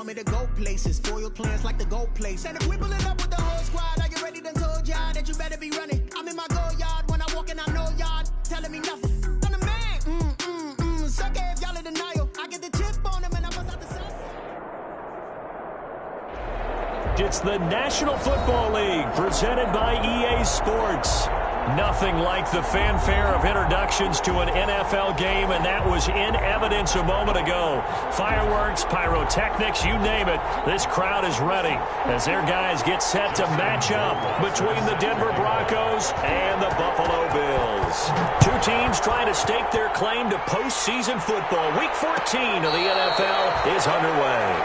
Me to go places, foil plans like the gold place. And if we pull it up with the whole squad, are you ready to told y'all that you better be running? I'm in my go yard when I walk in, I know y'all telling me nothing. I'm the man, suck it if y'all in denial. I get the chip on him and I bust out the sauce. It's the National Football League presented by EA Sports. Nothing like the fanfare of introductions to an NFL game, and that was in evidence a moment ago. Fireworks, pyrotechnics, you name it. This crowd is ready as their guys get set to match up between the Denver Broncos and the Buffalo Bills. Two teams trying to stake their claim to postseason football. Week 14 of the NFL is underway.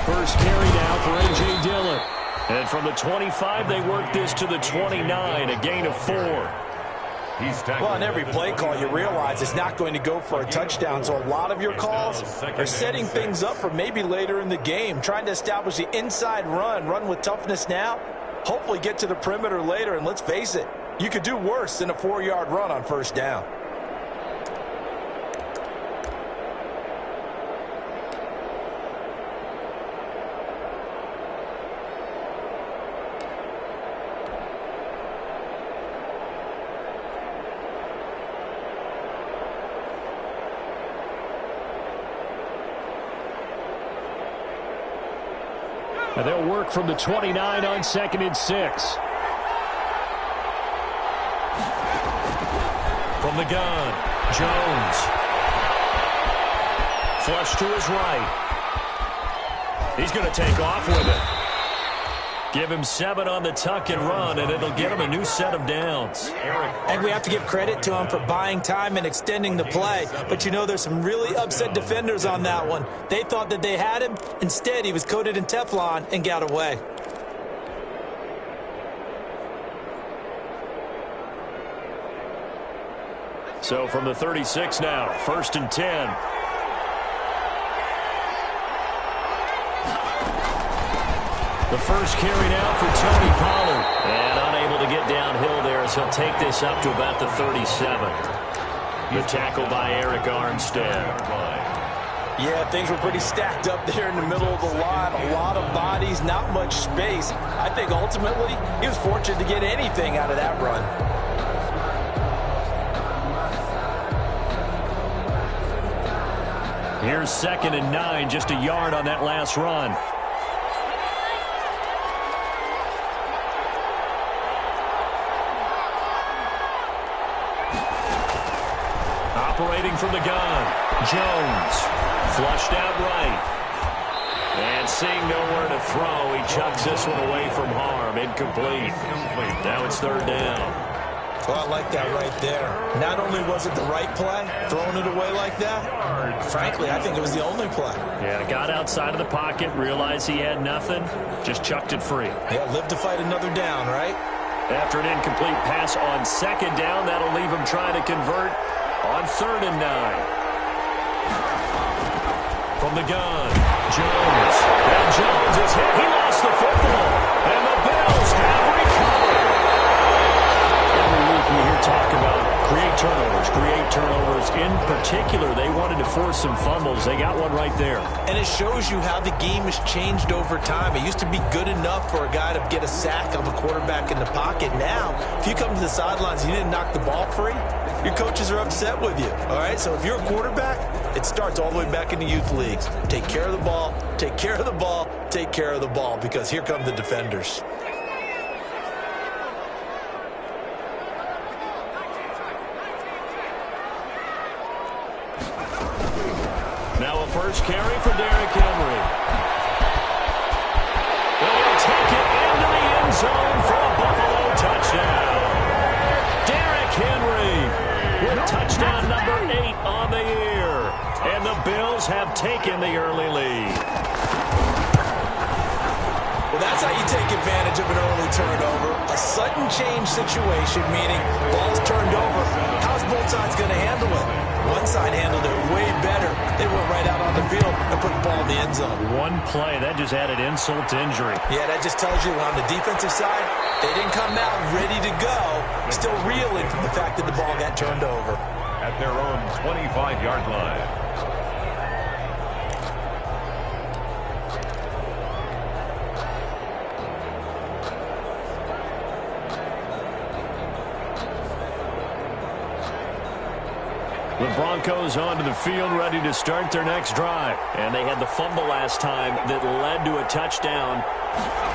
First carry now for A.J. Dillon. And from the 25, they work this to the 29, a gain of 4. Well, on every play call, you realize it's not going to go for a touchdown, so a lot of your calls are setting things up for maybe later in the game, trying to establish the inside run with toughness now, hopefully get to the perimeter later, and let's face it, you could do worse than a 4-yard run on first down. And they'll work from the 29 on 2nd and 6. From the gun, Jones. Flush to his right. He's going to take off with it. Give him 7 on the tuck and run, and it'll get him a new set of downs. And we have to give credit to him for buying time and extending the play. But, you know, there's some really upset defenders on that one. They thought that they had him. Instead, he was coated in Teflon and got away. So from the 36 now, 1st and 10. The first carry now for Tony Pollard. And unable to get downhill there as he'll take this up to about the 37. The tackle by Eric Armstead. Yeah, things were pretty stacked up there in the middle of the line. A lot of bodies, not much space. I think ultimately he was fortunate to get anything out of that run. Here's 2nd and 9, just a yard on that last run. Operating from the gun, Jones, flushed out right. And seeing nowhere to throw, he chucks this one away from harm, incomplete. Now it's 3rd down. Well, I like that right there. Not only was it the right play, throwing it away like that, frankly, I think it was the only play. Yeah, got outside of the pocket, realized he had nothing, just chucked it free. Yeah, live to fight another down, right? After an incomplete pass on 2nd down, that'll leave him trying to convert on 3rd and 9. From the gun, Jones. And Jones is hit. He lost the football. And the Bills have recovered. Every week we hear talk about create turnovers. In particular, they wanted to force some fumbles. They got one right there. And it shows you how the game has changed over time. It used to be good enough for a guy to get a sack of a quarterback in the pocket. Now, if you come to the sidelines and you didn't knock the ball free, your coaches are upset with you, all right? So if you're a quarterback, it starts all the way back in the youth leagues. Take care of the ball, take care of the ball, take care of the ball, because here come the defenders. Now a first carry for Derrick Henry. They'll take it into the end zone for a Buffalo touchdown. Derrick Henry with touchdown number 8 on the year. And the Bills have taken the early lead. Well, that's how you take advantage of an early turnover. A sudden change situation, meaning ball's turned over. How's both sides going to handle it? One side handled it way better. They went right out on the field and put the ball in the end zone. One play, that just added insult to injury. Yeah, that just tells you on the defensive side, they didn't come out ready to go. Still reeling from the fact that the ball got turned over. At their own 25-yard line. The Broncos onto the field, ready to start their next drive. And they had the fumble last time that led to a touchdown.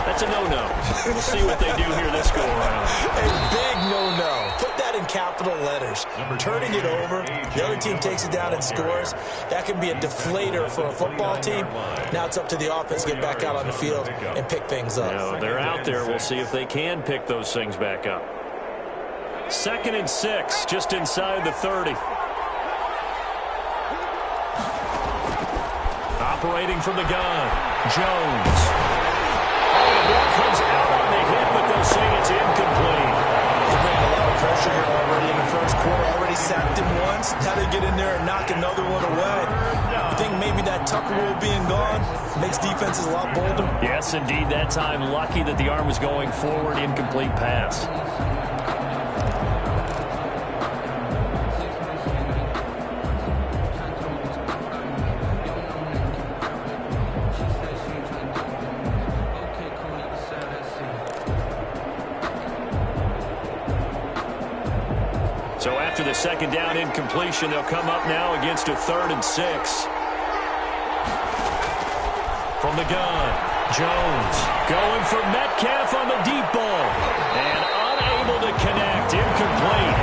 That's a no-no. We'll see what they do here this go-around. A big no-no. Put that in capital letters. Turning it over, the other team takes it down and scores. That can be a deflator for a football team. Now it's up to the offense to get back out on the field and pick things up. No, they're out there. We'll see if they can pick those things back up. 2nd and 6, just inside the 30. Operating from the gun, Jones. The ball comes out on the hit, but they'll say it's incomplete. They're bringing a lot of pressure here already in the first quarter. Already sacked him once. How to get in there and knock another one away. I think maybe that Tucker rule being gone makes defenses a lot bolder. Yes, indeed. That time, lucky that the arm was going forward, incomplete pass. So after the 2nd down incompletion, they'll come up now against a 3rd and 6. From the gun, Jones going for Metcalf on the deep ball. And unable to connect, incomplete.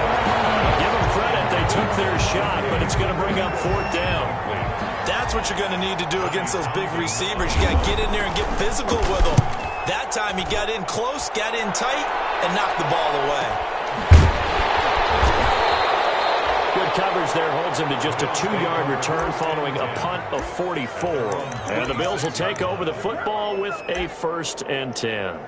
Give them credit, they took their shot, but it's going to bring up 4th down. That's what you're going to need to do against those big receivers. You got to get in there and get physical with them. That time he got in close, got in tight, and knocked the ball away. Good coverage there holds him to just a 2-yard return following a punt of 44. And the Bills will take over the football with a 1st and 10.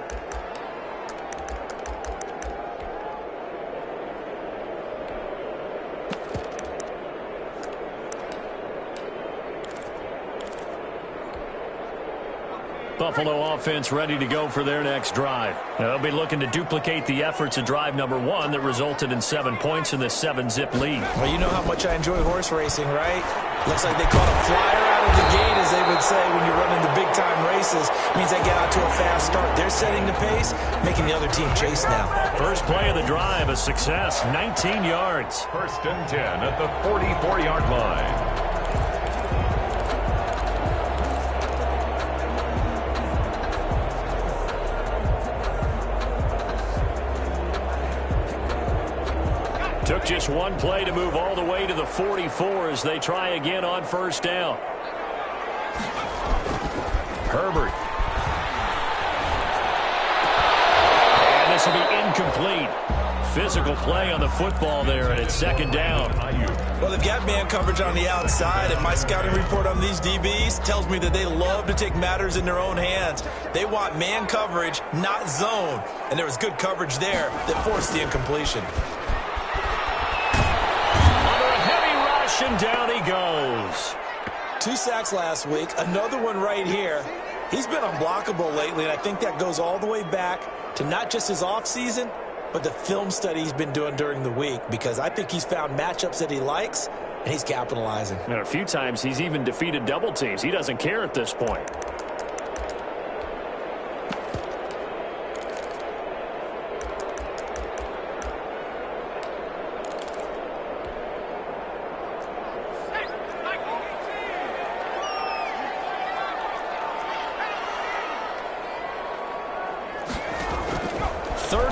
Buffalo offense ready to go for their next drive. They'll be looking to duplicate the efforts of drive number 1 that resulted in 7 points in this 7-zip lead. Well, you know how much I enjoy horse racing, right? Looks like they caught a flyer out of the gate, as they would say when you're running the big-time races. Means they get out to a fast start. They're setting the pace, making the other team chase now. First play of the drive, a success, 19 yards. 1st and 10 at the 44-yard line. Took just one play to move all the way to the 44 as they try again on 1st down. Herbert. And this will be incomplete. Physical play on the football there, and it's 2nd down. Well, they've got man coverage on the outside, and my scouting report on these DBs tells me that they love to take matters in their own hands. They want man coverage, not zone. And there was good coverage there that forced the incompletion. And down he goes. 2 sacks last week, another one right here. He's been unblockable lately, and I think that goes all the way back to not just his offseason, but the film study he's been doing during the week, because I think he's found matchups that he likes, and he's capitalizing. And a few times he's even defeated double teams. He doesn't care at this point.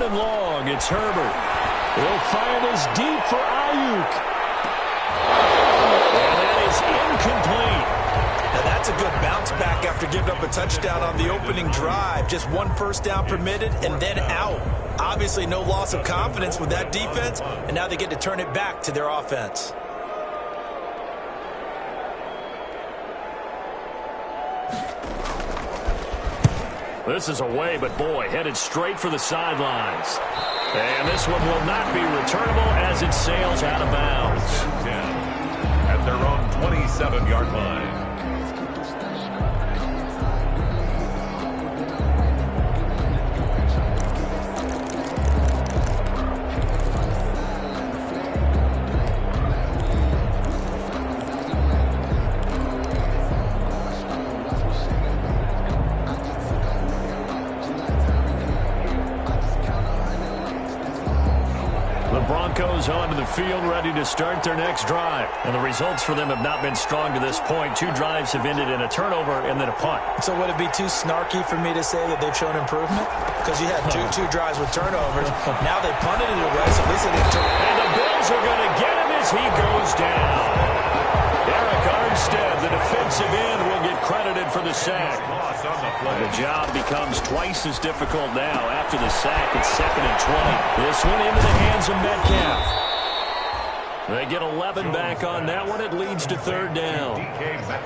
Long, it's Herbert. He'll fire this deep for Ayuk. And that is incomplete. Now that's a good bounce back after giving up a touchdown on the opening drive. Just 1 first down permitted and then out. Obviously no loss of confidence with that defense, and now they get to turn it back to their offense. This is away, but boy, headed straight for the sidelines. And this one will not be returnable as it sails out of bounds. 10 at their own 27-yard line. Broncos onto the field, ready to start their next drive. And the results for them have not been strong to this point. 2 drives have ended in a turnover and then a punt. So would it be too snarky for me to say that they've shown improvement? Because you had two drives with turnovers. Now they punted it away, so at least they didn't turn. And the Bills are going to get him as he goes down. Eric Armstead, the defensive end, will get credited for the sack. The job becomes twice as difficult now after the sack. It's 2nd and 20. This one into the hands of Metcalf. They get 11 back on that one. It leads to 3rd down.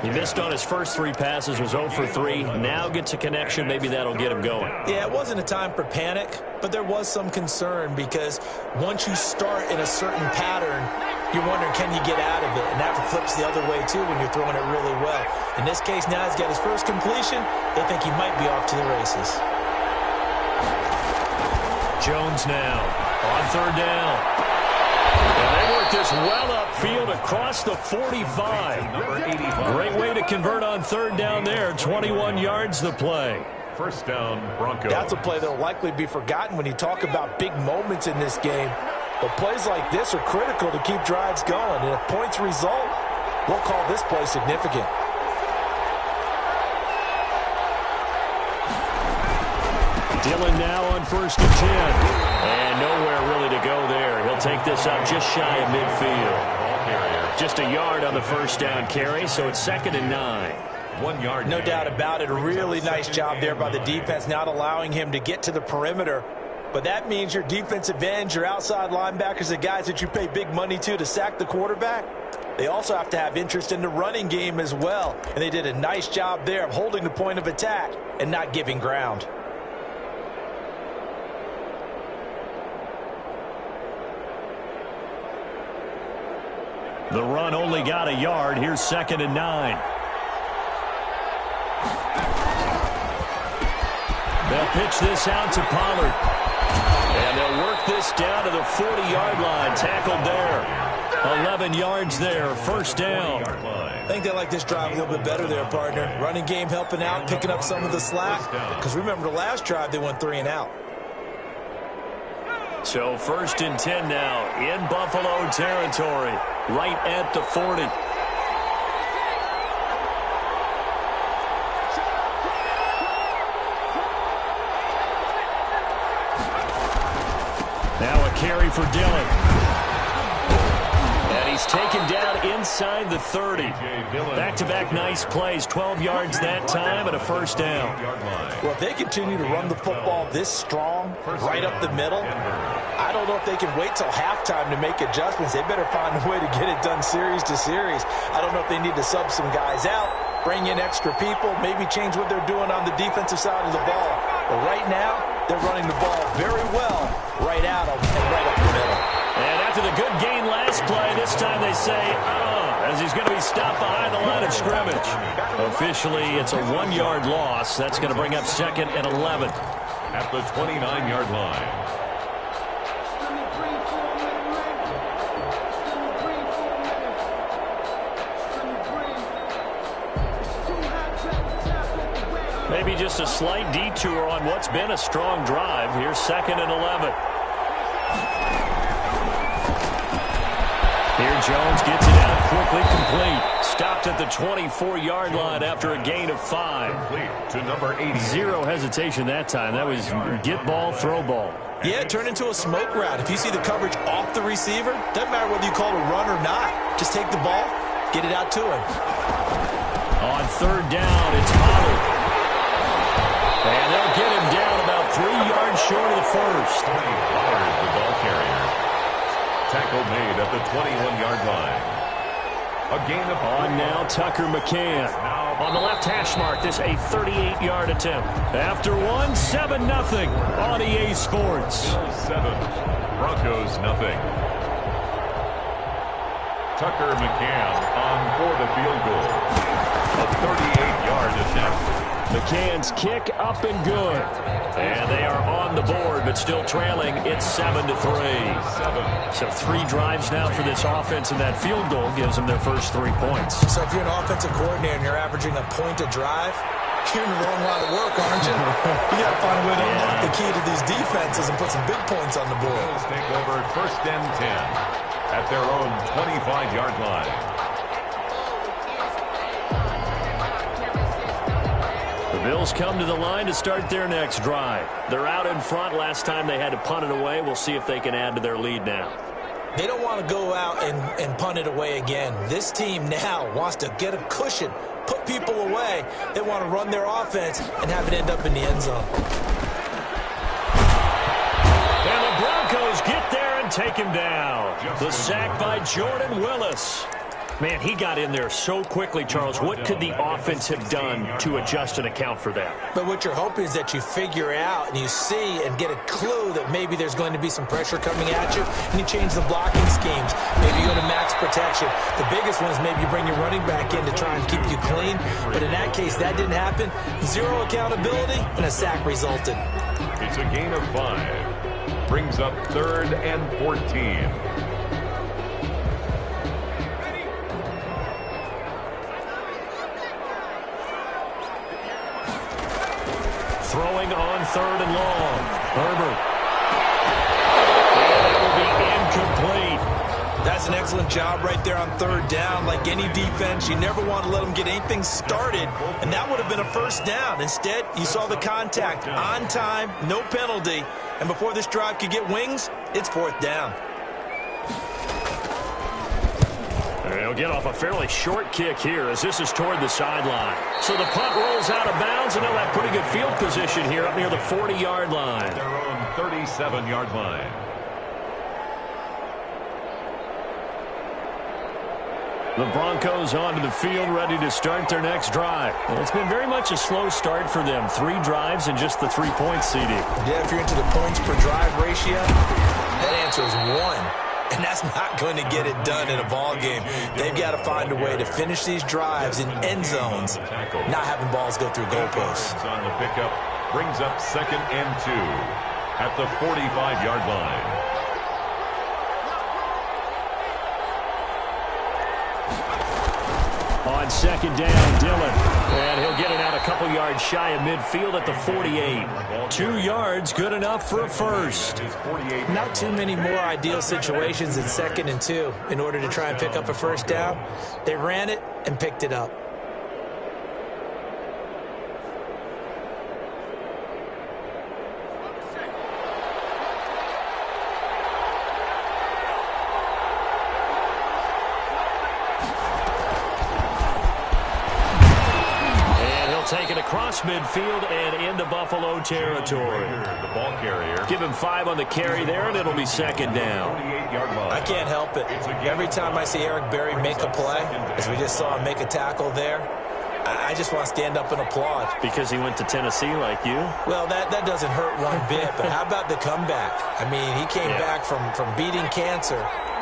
He missed on his first 3 passes, was 0 for 3. Now gets a connection. Maybe that'll get him going. Yeah, it wasn't a time for panic, but there was some concern because once you start in a certain pattern, you're wondering, can you get out of it? And that flips the other way, too, when you're throwing it really well. In this case, now he's got his first completion. They think he might be off to the races. Jones now on 3rd down. And they work this well upfield across the 45. Great way to convert on 3rd down there. 21 yards the play. First down, Broncos. That's a play that will likely be forgotten when you talk about big moments in this game. But plays like this are critical to keep drives going. And if points result, we'll call this play significant. Dillon now on 1st and 10. And nowhere really to go there. He'll take this up just shy of midfield. Just a yard on the first down carry, so it's 2nd and 9. 1 yard. No doubt about it. A really nice job there by the defense, not allowing him to get to the perimeter. But that means your defensive ends, your outside linebackers, the guys that you pay big money to sack the quarterback, they also have to have interest in the running game as well. And they did a nice job there of holding the point of attack and not giving ground. The run only got a yard. Here's 2nd and 9. They'll pitch this out to Pollard. And they'll work this down to the 40-yard line. Tackled there. 11 yards there. 1st down. I think they like this drive a little bit better there, partner. Running game helping out, picking up some of the slack. Because remember the last drive, they went 3 and out. So 1st and 10 now in Buffalo territory, right at the 40. Now a carry for Dillon. And he's taken down inside the 30. Back-to-back nice plays, 12 yards that time and a 1st down. Well, if they continue to run the football this strong, right up the middle, I don't know if they can wait till halftime to make adjustments. They better find a way to get it done series to series. I don't know if they need to sub some guys out, bring in extra people, maybe change what they're doing on the defensive side of the ball. But right now, they're running the ball very well right at them and right up the middle. And after the good gain last play, this time they say, as he's going to be stopped behind the line of scrimmage. Officially, it's a 1-yard loss. That's going to bring up 2nd and 11. At the 29-yard line. Maybe just a slight detour on what's been a strong drive. Here's 2nd and 11. Here Jones gets it out quickly, complete. Stopped at the 24-yard line after a gain of 5. Complete to number 80. Zero hesitation that time. That was get ball, throw ball. Yeah, it turned into a smoke route. If you see the coverage off the receiver, doesn't matter whether you call it a run or not. Just take the ball, get it out to him. On 3rd down, it's Pollard. And they'll get him down about 3 yards short of the first. Pollard, the ball carrier. Tackle made at the 21-yard line. A gain of on now, Tucker McCann. Now On the left hash mark, this a 38-yard attempt. After one, 7-0 on EA Sports. 7, Broncos nothing. Tucker McCann on for the field goal. A 38-yard attempt. McCann's kick up and good. And they are on the board, but still trailing. It's 7-3. So 3 drives now for this offense, and that field goal gives them their first 3 points. So if you're an offensive coordinator and you're averaging a point a drive, you're in the wrong line of work, aren't you? You got to find a way to unlock the key to these defenses and put some big points on the board. Bills take over 1st and 10 at their own 25-yard line. The Bills come to the line to start their next drive. They're out in front. Last time they had to punt it away. We'll see if they can add to their lead now. They don't want to go out and punt it away again. This team now wants to get a cushion, put people away. They want to run their offense and have it end up in the end zone. And the Broncos get there and take him down. The sack by Jordan Willis. Man, he got in there so quickly, Charles. What could the offense have done to adjust and account for that? But what you're hoping is that you figure out and you see and get a clue that maybe there's going to be some pressure coming at you, and you change the blocking schemes. Maybe you go to max protection. The biggest one is maybe you bring your running back in to try and keep you clean. But in that case, that didn't happen. 0 accountability, and a sack resulted. It's a gain of 5. Brings up 3rd and 14. Throwing on 3rd and long. Herbert. And it will be incomplete. That's an excellent job right there on 3rd down. Like any defense, you never want to let them get anything started, and that would have been a 1st down. Instead, you saw the contact on time, no penalty, and before this drive could get wings, it's 4th down. They'll get off a fairly short kick here as this is toward the sideline. So the punt rolls out of bounds, and they'll have pretty good field position here up near the 40-yard line. Their own 37-yard line. The Broncos onto the field, ready to start their next drive. And it's been very much a slow start for them. 3 drives and just the 3 points, CD. Yeah, if you're into the points per drive ratio, that answer is 1. And that's not going to get it done in a ball game. They've got to find a way to finish these drives in end zones, not having balls go through goalposts. On the pickup, brings up 2nd and 2 at the 45-yard line. On 2nd down, Dillon. And he'll get it out a couple yards shy of midfield at the 48. 2 yards, good enough for a first. Not too many more ideal situations in 2nd and 2 in order to try and pick up a 1st down. They ran it and picked it up. Take it across midfield and into Buffalo territory. The ball carrier. Give him 5 on the carry there, and it'll be 2nd down. I can't help it. Every time I see Eric Berry make a play, as we just saw him make a tackle there, I just want to stand up and applaud. Because he went to Tennessee like you? Well, that doesn't hurt one bit, but how about the comeback? I mean, he came back from beating cancer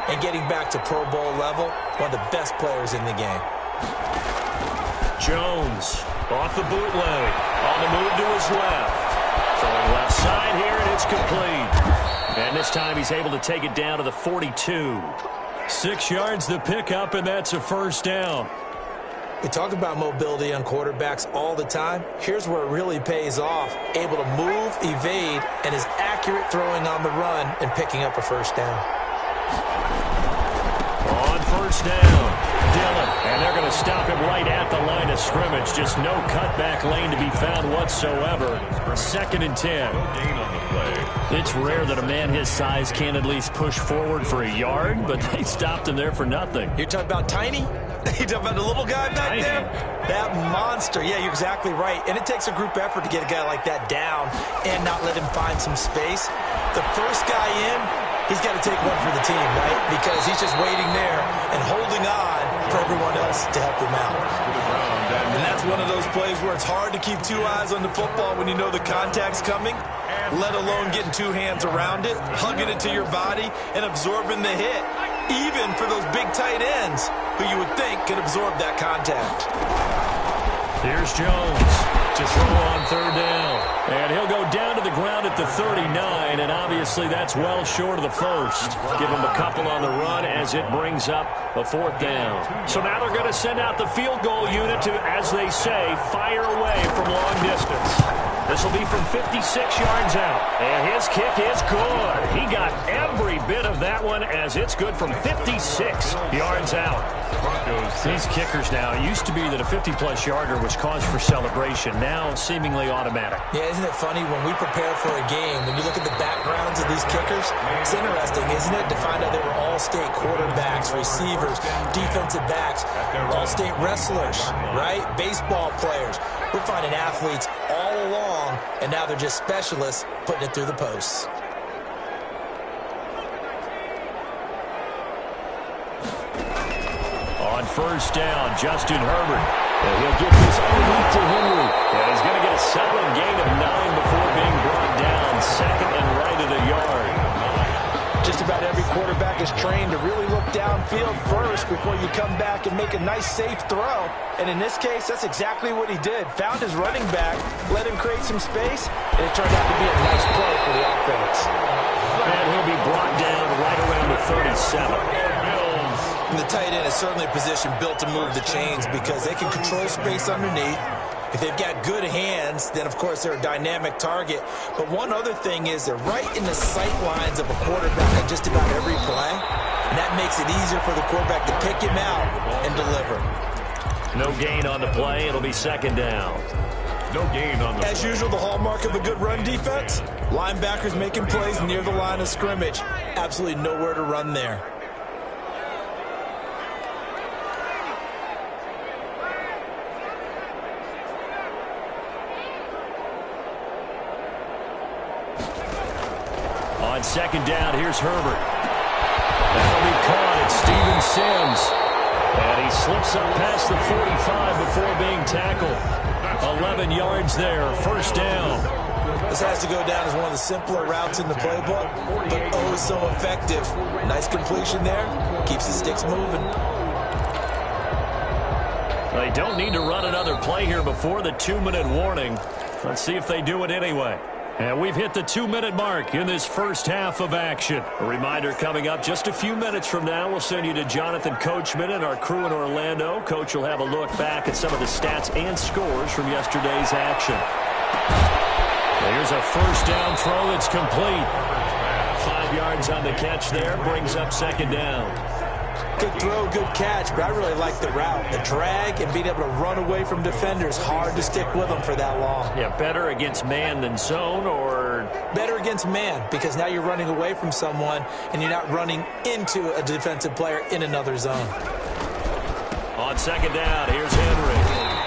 and getting back to Pro Bowl level, one of the best players in the game. Jones off the bootleg, on the move to his left. Throwing left side here, and it's complete. And this time he's able to take it down to the 42. 6 yards the pickup, and that's a 1st down. We talk about mobility on quarterbacks all the time. Here's where it really pays off. Able to move, evade, and is accurate throwing on the run and picking up a 1st down. On 1st down, Dillon. And they're going to stop him right at the line of scrimmage. Just no cutback lane to be found whatsoever. 2nd and 10. It's rare that a man his size can at least push forward for a yard, but they stopped him there for nothing. You're talking about Tiny? You're talking about the little guy back there? That monster. Yeah, you're exactly right. And it takes a group effort to get a guy like that down and not let him find some space. The first guy in, he's got to take one for the team, right? Because he's just waiting there and holding on for everyone else to help him out. And that's one of those plays where it's hard to keep two eyes on the football when you know the contact's coming, let alone getting two hands around it, hugging it to your body, and absorbing the hit, even for those big tight ends who you would think could absorb that contact. Here's Jones to throw on third down. And he'll go down to the ground at the 39, and obviously that's well short of the first. Give him a couple on the run as it brings up a fourth down. So now they're going to send out the field goal unit to, as they say, fire away from long distance. This will be from 56 yards out. And his kick is good. He got every bit of that one as it's good from 56 yards out. These kickers now, it used to be that a 50-plus yarder was cause for celebration. Now seemingly automatic. Yeah, isn't it funny when we prepare for a game, when you look at the backgrounds of these kickers, it's interesting, isn't it, to find out they were all-state quarterbacks, receivers, defensive backs, all-state wrestlers, right? Baseball players. We're finding athletes all along, and now they're just specialists putting it through the posts. On first down, Justin Herbert. And he'll get this underneath to Henry. And he's going to get a solid gain of 9 before being brought down. Second and right at a yard. Just about every quarterback is trained to really look downfield first before you come back and make a nice, safe throw. And in this case, that's exactly what he did. Found his running back, let him create some space, and it turned out to be a nice play for the offense. And he'll be brought down right around the 37. And the tight end is certainly a position built to move the chains because they can control space underneath. If they've got good hands, then, of course, they're a dynamic target. But one other thing is they're right in the sight lines of a quarterback on just about every play. And that makes it easier for the quarterback to pick him out and deliver. No gain on the play. It'll be second down. No gain on the play. As usual, the hallmark of a good run defense, linebackers making plays near the line of scrimmage. Absolutely nowhere to run there. On second down, here's Herbert. That'll be caught. It's Steven Sims. And he slips up past the 45 before being tackled. 11 yards there, first down. This has to go down as one of the simpler routes in the playbook, but oh so effective. Nice completion there. Keeps the sticks moving. They don't need to run another play here before the 2-minute warning. Let's see if they do it anyway. And we've hit the 2-minute mark in this first half of action. A reminder coming up just a few minutes from now. We'll send you to Jonathan Coachman and our crew in Orlando. Coach will have a look back at some of the stats and scores from yesterday's action. Here's a first down throw that's complete. 5 yards on the catch there. Brings up second down. Good throw, good catch, but I really like the route. The drag and being able to run away from defenders, hard to stick with them for that long. Yeah, better against man than zone, or? Better against man, because now you're running away from someone and you're not running into a defensive player in another zone. On second down, here's Henry.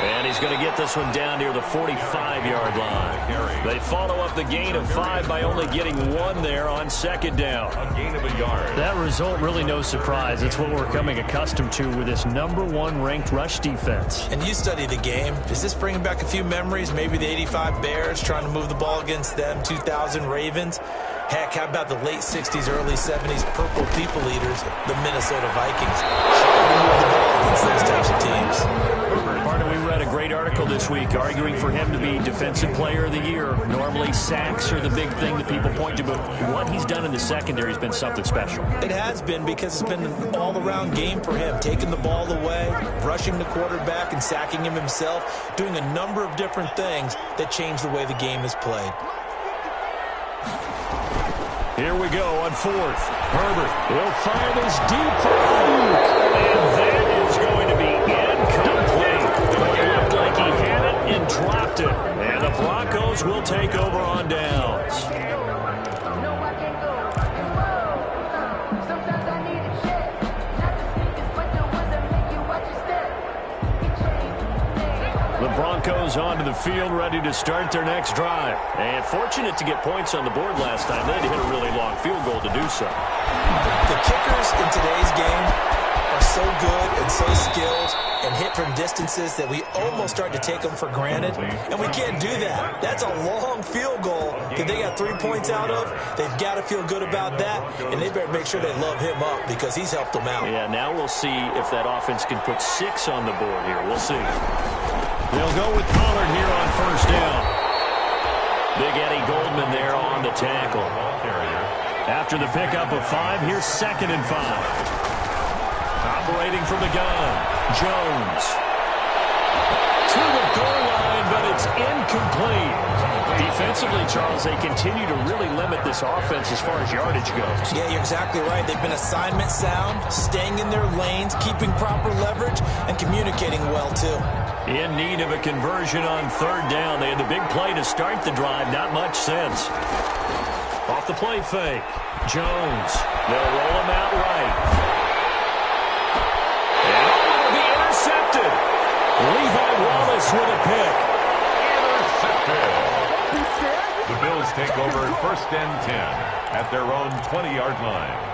And he's going to get this one down near the 45-yard line. They follow up the gain of 5 by only getting 1 there on second down. A gain of a yard. That result really no surprise. It's what we're coming accustomed to with this #1 ranked rush defense. And you study the game. Is this bringing back a few memories? Maybe the 85 Bears trying to move the ball against them, 2000 Ravens. Heck, how about the late 60s, early 70s purple people eaters, the Minnesota Vikings? Move the ball against those types of teams. We read a great article this week arguing for him to be Defensive Player of the Year. Normally, sacks are the big thing that people point to, but what he's done in the secondary has been something special. It has been, because it's been an all-around game for him, taking the ball away, rushing the quarterback and sacking him himself, doing a number of different things that change the way the game is played. Here we go on fourth. Herbert will fire this deep for Luke, and that is going to be incomplete. It looked like he had it and dropped it, and the Broncos will take over on downs. The Broncos onto the field, ready to start their next drive. And fortunate to get points on the board last time. They had to hit a really long field goal to do so. The kickers in today's game are so good and so skilled and hit from distances that we almost start to take them for granted, and we can't do that. That's a long field goal that they got 3 points out of. They've got to feel good about that, and they better make sure they love him up because he's helped them out. Yeah, now we'll see if that offense can put 6 on the board here. We'll see. They'll go with Pollard here on first down. Big Eddie Goldman there on the tackle. After the pickup of 5, here's 2nd and 5. Operating from the gun, Jones. To the goal line, but it's incomplete. Defensively, Charles, they continue to really limit this offense as far as yardage goes. Yeah, you're exactly right. They've been assignment sound, staying in their lanes, keeping proper leverage, and communicating well, too. In need of a conversion on 3rd down. They had the big play to start the drive. Not much sense. Off the play fake. Jones. They'll roll him out right. And it'll be intercepted. Levi Wallace with a pick. Intercepted. The Bills take over 1st and 10 at their own 20-yard line.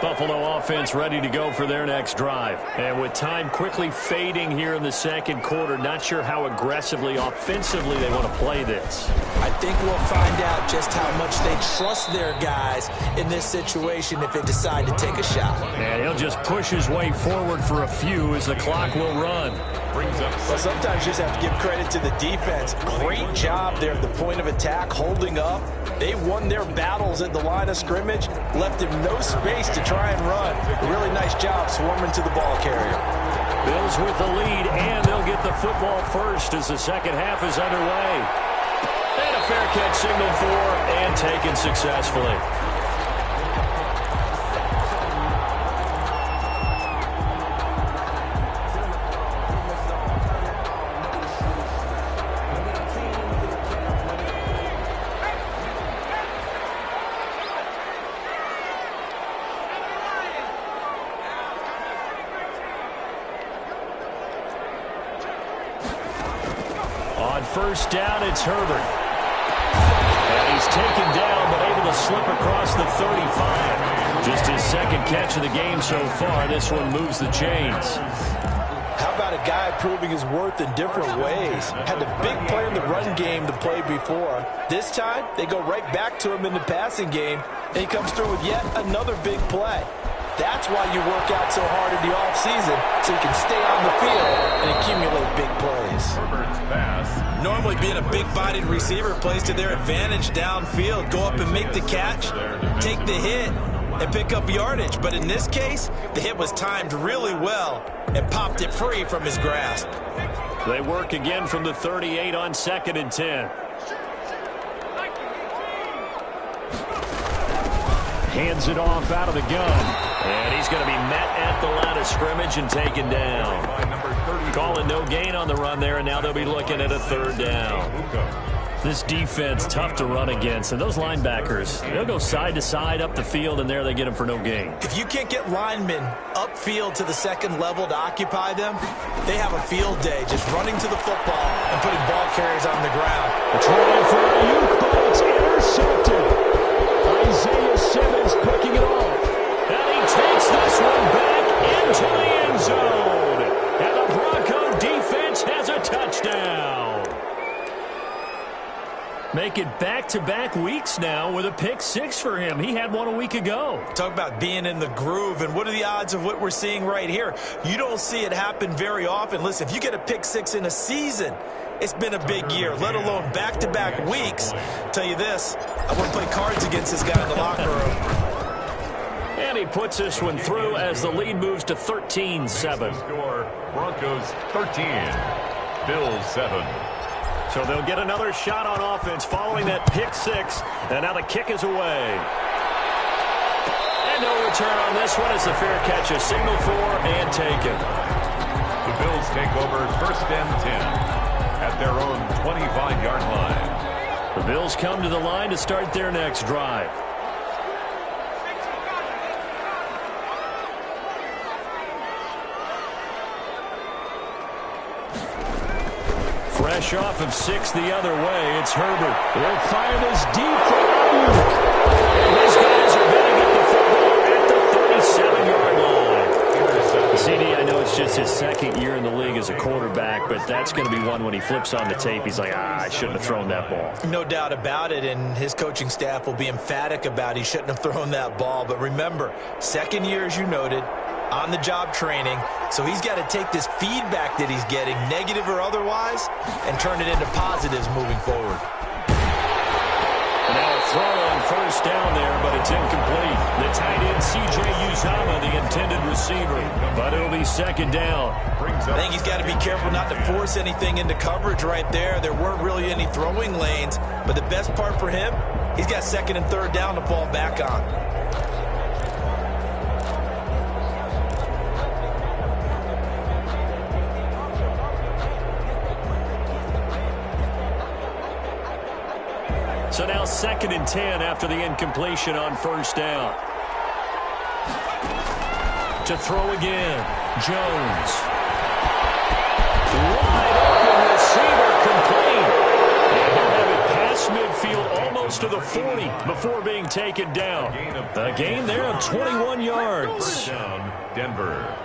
Buffalo offense ready to go for their next drive. And with time quickly fading here in the 2nd quarter, not sure how aggressively, offensively they want to play this. I think we'll find out just how much they trust their guys in this situation if they decide to take a shot. And he'll just push his way forward for a few as the clock will run. Well, sometimes you just have to give credit to the defense. Great job there at the point of attack, holding up. They won their battles at the line of scrimmage, left him no space to try and run. A really nice job swarming to the ball carrier. Bills with the lead, and they'll get the football first as the 2nd half is underway. And a fair catch signaled for and taken successfully. First down, it's Herbert. And he's taken down, but able to slip across the 35. Just his 2nd catch of the game so far. This one moves the chains. How about a guy proving his worth in different ways? Had a big play in the run game to play before. This time, they go right back to him in the passing game, and he comes through with yet another big play. That's why you work out so hard in the offseason, so you can stay on the field and accumulate big plays. Herbert's pass. Normally being a big-bodied receiver plays to their advantage downfield. Go up and make the catch, take the hit, and pick up yardage. But in this case, the hit was timed really well and popped it free from his grasp. They work again from the 38 on 2nd and 10. Hands it off out of the gun. And he's going to be met at the line of scrimmage and taken down. Calling no gain on the run there, and now they'll be looking at a 3rd down. This defense, tough to run against. And those linebackers, they'll go side to side up the field, and there they get them for no gain. If you can't get linemen upfield to the 2nd level to occupy them, they have a field day just running to the football and putting ball carriers on the ground. A try for Ayuk, but it's intercepted. Isaiah Simmons picking it off. And he takes this one back into the end zone. And the Bronco defense has a touchdown. Make it back-to-back weeks now with a pick 6 for him. He had one a week ago. Talk about being in the groove, and what are the odds of what we're seeing right here? You don't see it happen very often. Listen, if you get a pick 6 in a season, it's been a big year, let alone back-to-back weeks. Tell you this, I wouldn't play cards against this guy in the locker room. And he puts this one through as the lead moves to 13-7. Score, Broncos 13, Bills 7. So they'll get another shot on offense following that pick 6. And now the kick is away. And no return on this one as the fair catch is signaled for and taken. The Bills take over 1st and 10 at their own 25-yard line. The Bills come to the line to start their next drive. fresh off of 6 the other way. It's Herbert. He'll fire this deep for Ayuk. And his guys are going to get the football at the 37-yard line. CD, I know it's just his second year in the league as a quarterback, but that's going to be one when he flips on the tape. He's like, I shouldn't have thrown that ball. No doubt about it, and his coaching staff will be emphatic about he shouldn't have thrown that ball. But remember, second year, as you noted, on-the-job training, so he's got to take this feedback that he's getting, negative or otherwise, and turn it into positives moving forward. And now a throw on first down there, but it's incomplete. The tight end, C.J. Uzomah, the intended receiver, but it'll be second down. I think he's got to be careful not to force anything into coverage right there. There weren't really any throwing lanes, but the best part for him, he's got second and third down to fall back on. So now 2nd and 10 after the incompletion on first down. To throw again, Jones. Wide open receiver, complete. And he'll have it past midfield almost to the 40 before being taken down. A gain there of 21 yards. Down, Denver.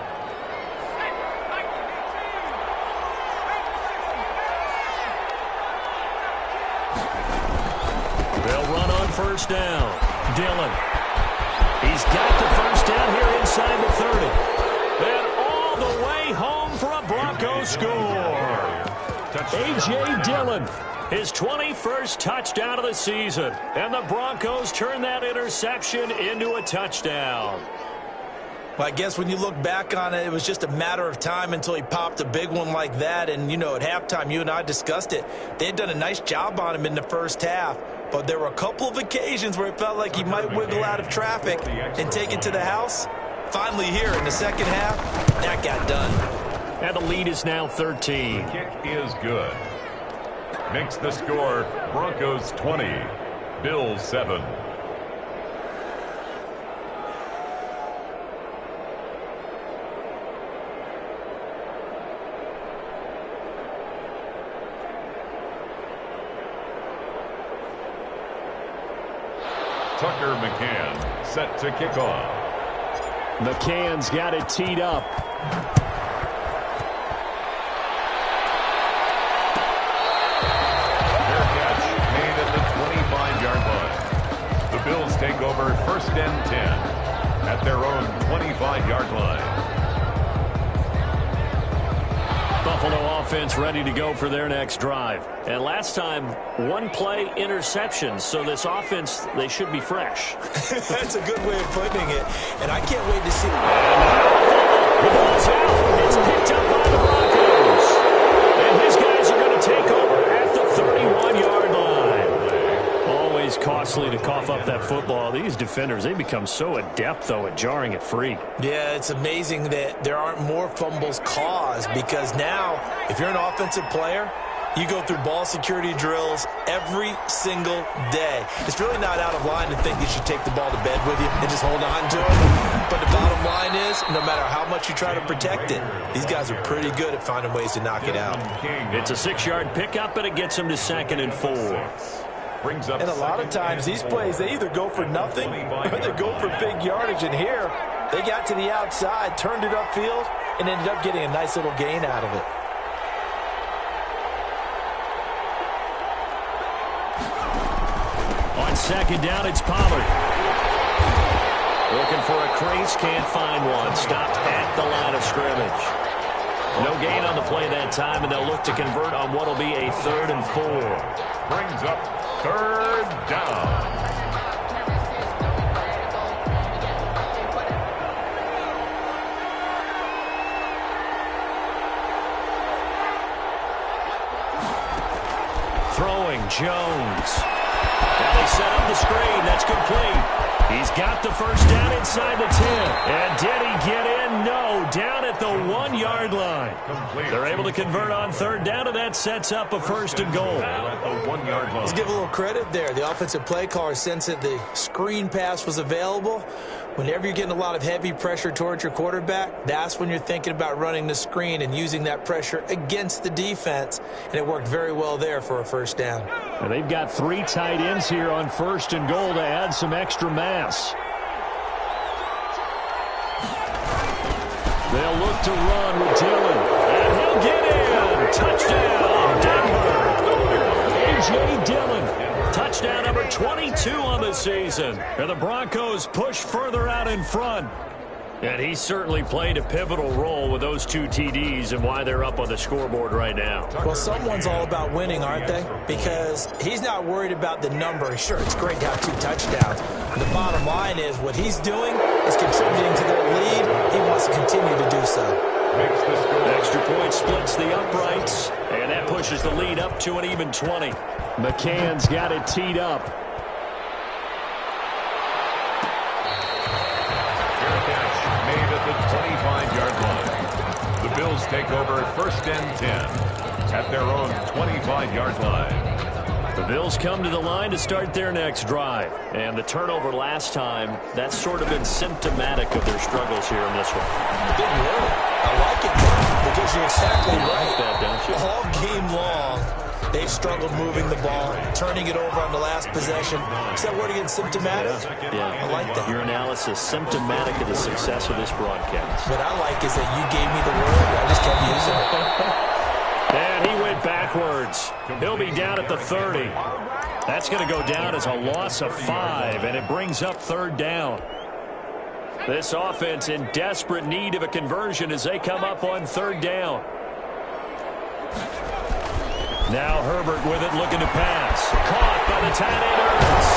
They'll run on first down. Dillon. He's got the first down here inside the 30. And all the way home for a Broncos score. A.J. Dillon, his 21st touchdown of the season. And the Broncos turn that interception into a touchdown. Well, I guess when you look back on it, it was just a matter of time until he popped a big one like that. And, you know, at halftime, you and I discussed it. They had done a nice job on him in the first half. But there were a couple of occasions where it felt like he might wiggle out of traffic and take it to the house. Finally here in the second half, that got done. And the lead is now 13. The kick is good. Makes the score Broncos 20, Bills 7. Tucker McCann set to kick off. McCann's got it teed up. Fair catch made at the 25-yard line. The Bills take over 1st and 10 at their own 25-yard line. Buffalo offense ready to go for their next drive. And last time, one play interception. So this offense, they should be fresh. That's a good way of putting it. And I can't wait to see. The ball's out. It's picked up by the Broncos. And his guys are going to take over at the 31-yard line. Always costly to cough up that football. These defenders, they become so adept, though, at jarring it free. Yeah, it's amazing that there aren't more fumbles caused, because now, if you're an offensive player, you go through ball security drills every single day. It's really not out of line to think you should take the ball to bed with you and just hold on to it. But the bottom line is, no matter how much you try to protect it, these guys are pretty good at finding ways to knock it out. It's a 6-yard pickup, and it gets them to 2nd and 4. And a lot of times, these plays, they either go for nothing or they go for big yardage. And here, they got to the outside, turned it upfield, and ended up getting a nice little gain out of it. On 2nd down, it's Pollard. Looking for a crease, can't find one. Stopped at the line of scrimmage. No gain on the play that time, and they'll look to convert on what will be a 3rd and 4. Brings up 3rd down. Throwing, Jones. Now they set up the screen. That's complete. He's got the first down inside the 10. And did he get in? No. Down at the 1-yard line. They're able to convert on 3rd down, and that sets up a 1st and goal. At the 1-yard line. Let's give a little credit there. The offensive play caller sensed that the screen pass was available, Whenever you're getting a lot of heavy pressure towards your quarterback, that's when you're thinking about running the screen and using that pressure against the defense, and it worked very well there for a first down. And they've got 3 tight ends here on 1st and goal to add some extra mass. They'll look to run with Dillon, and he'll get in. Touchdown, Denver. A.J. Dillon. Touchdown number 22 on the season. And the Broncos push further out in front. And he certainly played a pivotal role with those 2 TDs and why they're up on the scoreboard right now. Well, someone's all about winning, aren't they? Because he's not worried about the number. Sure, it's great to have 2 touchdowns. The bottom line is what he's doing is contributing to their lead. He wants to continue to do so. Extra point splits the uprights, and that pushes the lead up to an even 20. McCann's got it teed up. Fair catch made at the 25-yard line. The Bills take over 1st and 10 at their own 25-yard line. The Bills come to the line to start their next drive. And the turnover last time, that's sort of been symptomatic of their struggles here in this one. Good word. I like it because you're exactly right. That, don't you? All game long, they've struggled moving the ball, turning it over on the last possession. Is that word again, symptomatic? Yeah. I like that. Your analysis, symptomatic of the success of this broadcast. What I like is that you gave me the word. I just kept using it. And he went backwards. He'll be down at the 30. That's going to go down as a loss of 5, and it brings up 3rd down. This offense in desperate need of a conversion as they come up on 3rd down. Now Herbert with it, looking to pass. Caught by the tight end Ertz.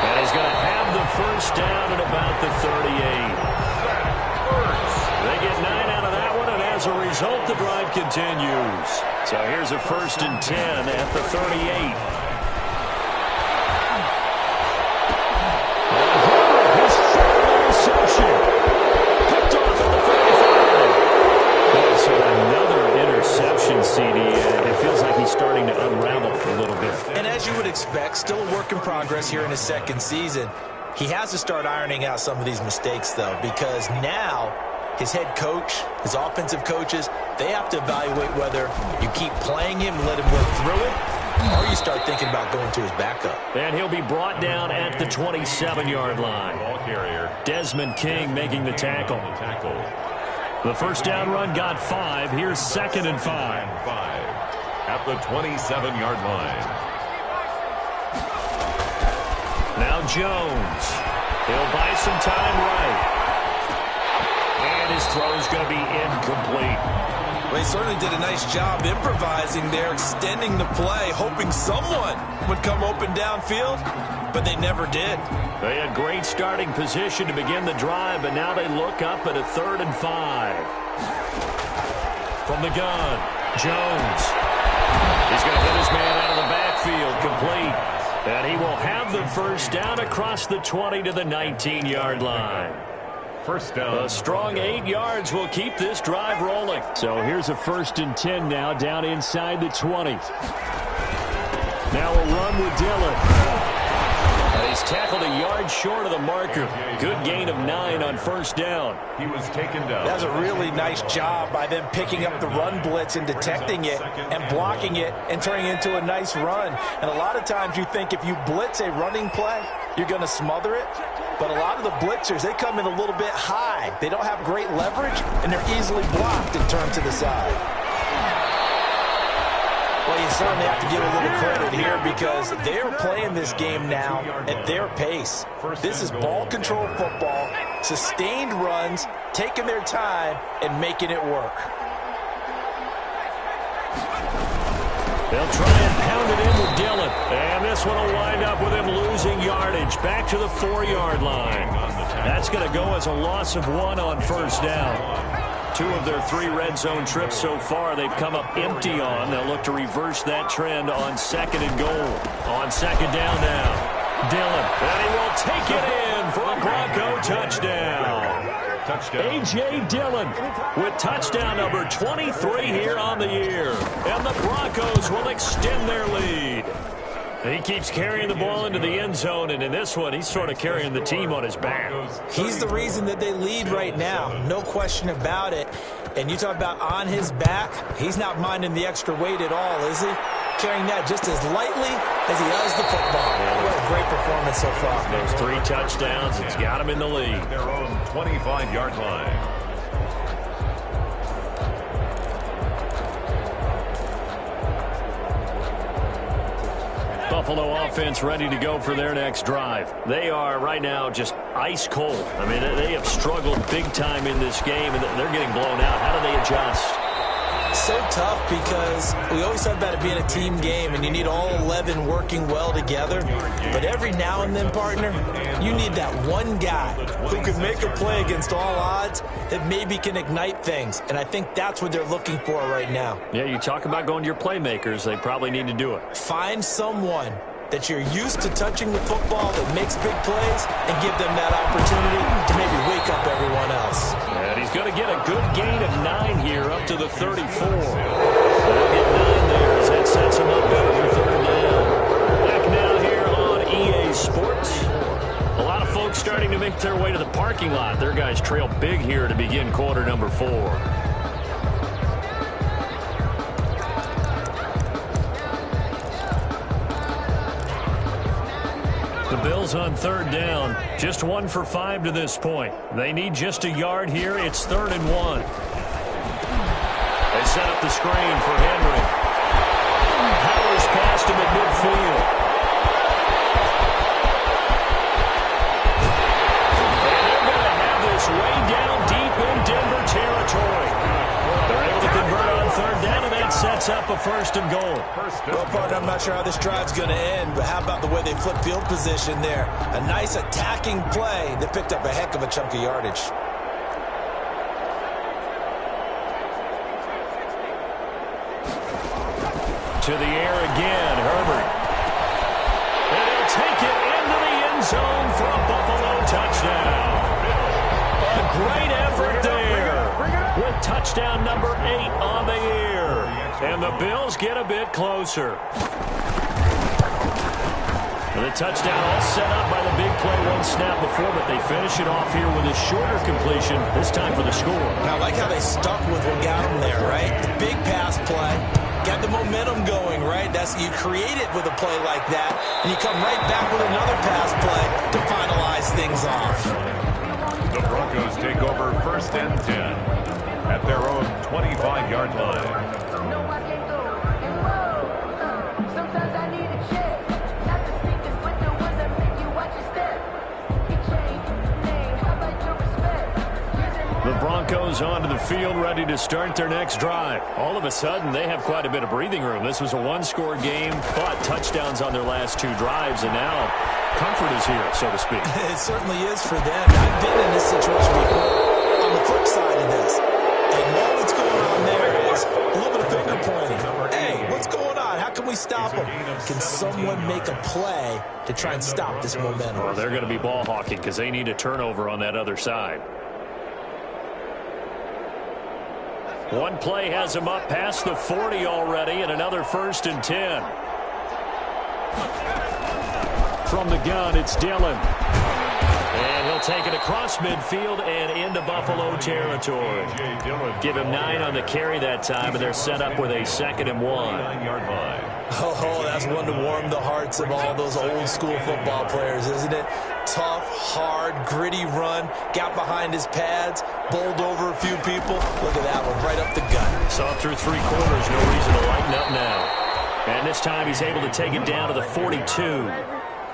And he's going to have the 1st down at about the 38. They get 9 out of that one, and as a result, the drive continues. So here's a 1st and 10 at the 38. Picked off at the 45. So another interception, CD. It feels like he's starting to unravel a little bit. And as you would expect, still a work in progress here in his 2nd season. He has to start ironing out some of these mistakes, though, because now his head coach, his offensive coaches, they have to evaluate whether you keep playing him and let him work through it, or you start thinking about going to his backup. And he'll be brought down at the 27-yard line. Ball carrier Desmond King making the tackle. The 1st down run got 5. Here's 2nd and 5. At the 27-yard line. Now Jones. He'll buy some time right. And his throw's going to be incomplete. Well, he certainly did a nice job improvising there, extending the play, hoping someone would come open downfield, but they never did. They had great starting position to begin the drive, but now they look up at a 3rd and 5. From the gun, Jones. He's going to hit his man out of the backfield, complete. And he will have the 1st down across the 20 to the 19-yard line. 1st down. A strong 8 yards will keep this drive rolling. So here's a 1st and 10 now down inside the 20. Now a run with Dillon. He's tackled a yard short of the marker. Good gain of 9 on 1st down. He was taken down. That's a really nice job by them picking up the run blitz and detecting it and blocking it and turning it into a nice run. And a lot of times you think if you blitz a running play, you're going to smother it. But a lot of the blitzers, they come in a little bit high. They don't have great leverage, and they're easily blocked and turned to the side. Well, you certainly have to give a little credit here because they're playing this game now at their pace. This is ball control football, sustained runs, taking their time, and making it work. They'll try and pound it in with Dillon. And this one will wind up with him losing yardage back to the 4-yard line. That's going to go as a loss of 1 on 1st down. 2 of their 3 red zone trips so far they've come up empty on. They'll look to reverse that trend on 2nd and goal. On 2nd down now, Dillon. And he will take it in for a Bronco touchdown. A.J. Dillon with touchdown number 23 here on the year. And the Broncos will extend their lead. He keeps carrying the ball into the end zone, and in this one, he's sort of carrying the team on his back. He's the reason that they lead right now. No question about it. And you talk about on his back, he's not minding the extra weight at all, is he? Carrying that just as lightly as he does the football. What a great performance so far. Those 3 touchdowns, it's got him in the lead. Their own 25-yard line. Buffalo offense ready to go for their next drive. They are right now just ice cold. I mean, they have struggled big time in this game, and they're getting blown out. How do they adjust? So tough because we always talk about it being a team game, and you need all 11 working well together. But every now and then, partner, you need that one guy who can make a play against all odds that maybe can ignite things. And I think that's what they're looking for right now. Yeah, you talk about going to your playmakers. They probably need to do it. Find someone that you're used to touching the football that makes big plays and give them that opportunity to maybe wake up everyone else. And he's going to get a good gain of 9 here up to the 34. They'll get 9 there as that sets him up better for 3rd down. Back now here on EA Sports. A lot of folks starting to make their way to the parking lot. Their guys trail big here to begin quarter number 4. The Bills on 3rd down, just 1 for 5 to this point. They need just a yard here. It's 3rd and 1. They set up the screen for Henry. Powers past him at midfield. And they're going to have this way down deep in Denver territory. They're able to convert on 3rd down, and that sets up a 1st and goal. Well, partner, I'm not sure how this drive's going to end, but how about the way they flip field position there? A nice attacking play that picked up a heck of a chunk of yardage. To the air again, Herbert. And he'll take it into the end zone for a Buffalo touchdown. A great effort there with touchdown number 8 on the year. And the Bills get a bit closer. And the touchdown all set up by the big play 1 snap before, but they finish it off here with a shorter completion, this time for the score. Now, I like how they stuck with what got them there, right? The big pass play. Got the momentum going, right? That's you create it with a play like that, and you come right back with another pass play to finalize things off. The Broncos take over 1st and 10 at their own 25-yard line. Sometimes I need a check. Not the sneakers, but the ones that make you watch your step. You change your name, how about your respect? The Broncos onto the field, ready to start their next drive. All of a sudden, they have quite a bit of breathing room. This was a 1-score game, but touchdowns on their last 2 drives, and now comfort is here, so to speak. It certainly is for them. I've been in this situation before. On the flip side of this, and all that's going on there is a little bit of finger pointing. Hey, what's going on? How can we stop them? Can someone make a play to try and stop this momentum? Well, they're going to be ball hawking because they need a turnover on that other side. One play has him up past the 40 already, and another 1st and 10. From the gun, it's Dillon. And he'll take it across midfield and into Buffalo territory. Give him 9 on the carry that time, and they're set up with a 2nd and 1. 9-yard line. Oh, that's one to warm the hearts of all those old-school football players, isn't it? Tough, hard, gritty run, got behind his pads, bowled over a few people. Look at that one, right up the gut. Saw through 3 quarters, no reason to lighten up now. And this time he's able to take it down to the 42.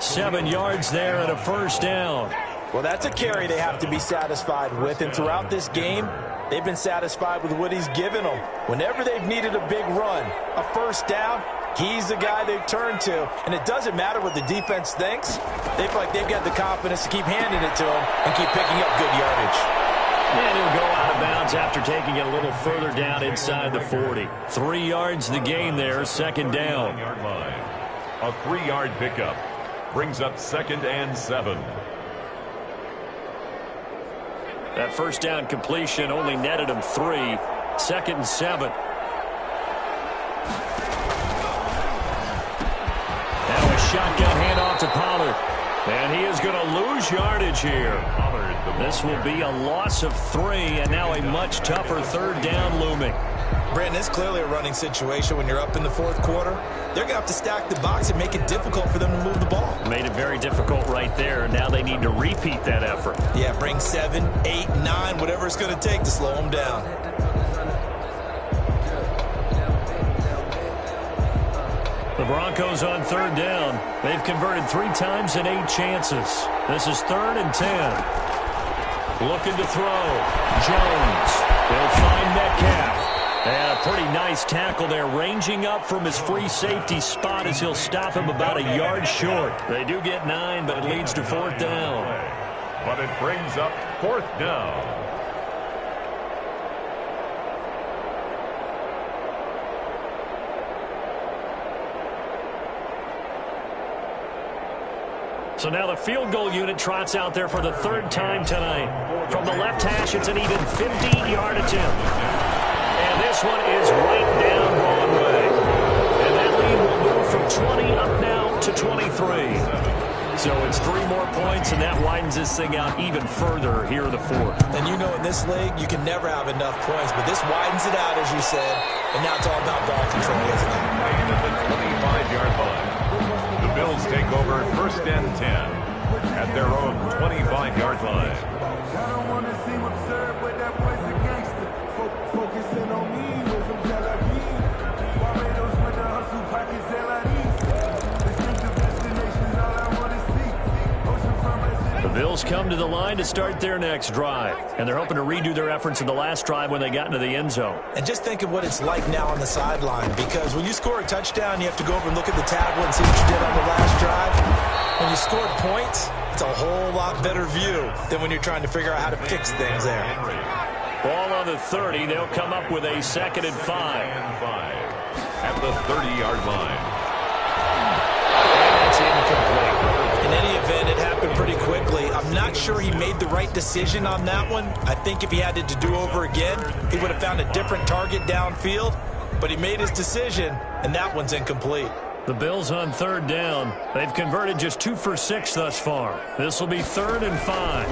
7 yards there and a 1st down. Well, that's a carry they have to be satisfied with, and throughout this game, they've been satisfied with what he's given them. Whenever they've needed a big run, a 1st down, he's the guy they've turned to, and it doesn't matter what the defense thinks. They feel like they've got the confidence to keep handing it to him and keep picking up good yardage. And he'll go out of bounds after taking it a little further down inside the 40. 3 yards the gain there, 2nd down. 9-yard line. A 3-yard pickup brings up 2nd and 7. That 1st down completion only netted him 3. 2nd and 7. Now a shotgun handoff to Pollard. And he is going to lose yardage here. This will be a loss of 3, and now a much tougher third down looming. Brandon, it's clearly a running situation when you're up in the fourth quarter. They're going to have to stack the box and make it difficult for them to move the ball. Made it very difficult right there. Now they need to repeat that effort. Yeah, bring 7, 8, 9, whatever it's going to take to slow them down. The Broncos on third down. They've converted 3 times in 8 chances. This is 3rd and 10. Looking to throw. Jones. They'll find Metcalf. And a pretty nice tackle there, ranging up from his free safety spot as he'll stop him about a yard short. They do get 9, but it leads to 4th down. But it brings up 4th down. So now the field goal unit trots out there for the 3rd time tonight. From the left hash, it's an even 50-yard attempt. And this one is right down Broadway. And that lead will move from 20 up now to 23. So it's 3 more points, and that widens this thing out even further here in the 4th. And you know in this league, you can never have enough points, but this widens it out, as you said, and now it's all about ball control, isn't it? Playing at the 25-yard line. The Bills take over 1st and 10 at their own 25-yard line. I don't want to seem absurd, but that boy's a gangster. Focusing on me with some Tel Aviv. Barbados with the hustle pockets, LIDs. Distinctive destinations, all I want to see. Oceanfront The Bills come to the line to start their next drive. And they're hoping to redo their efforts in the last drive when they got into the end zone. And just think of what it's like now on the sideline, because when you score a touchdown, you have to go over and look at the tablet and see what you did on the last drive. When you scored points, it's a whole lot better view than when you're trying to figure out how to fix things there. Ball on the 30. They'll come up with a 2nd and 5. At the 30-yard line. And that's incomplete. In any event, it happened pretty quickly. I'm not sure he made the right decision on that one. I think if he had it to do over again, he would have found a different target downfield. But he made his decision, and that one's incomplete. The Bills on 3rd down. They've converted just 2 for 6 thus far. This will be 3rd and 5.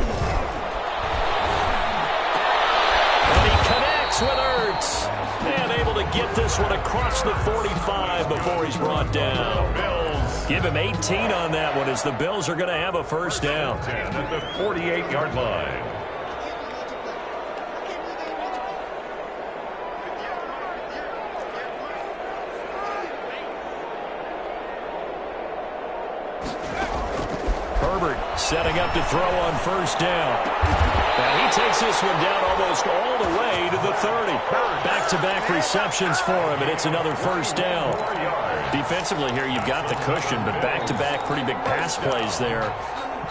And he connects with Ertz. And able to get this one across the 45 before he's brought down. Bills. Give him 18 on that one as the Bills are going to have a 1st down. 10 at the 48-yard line. Setting up to throw on 1st down. And he takes this one down almost all the way to the 30. Back-to-back receptions for him, and it's another 1st down. Defensively here, you've got the cushion, but back-to-back pretty big pass plays there.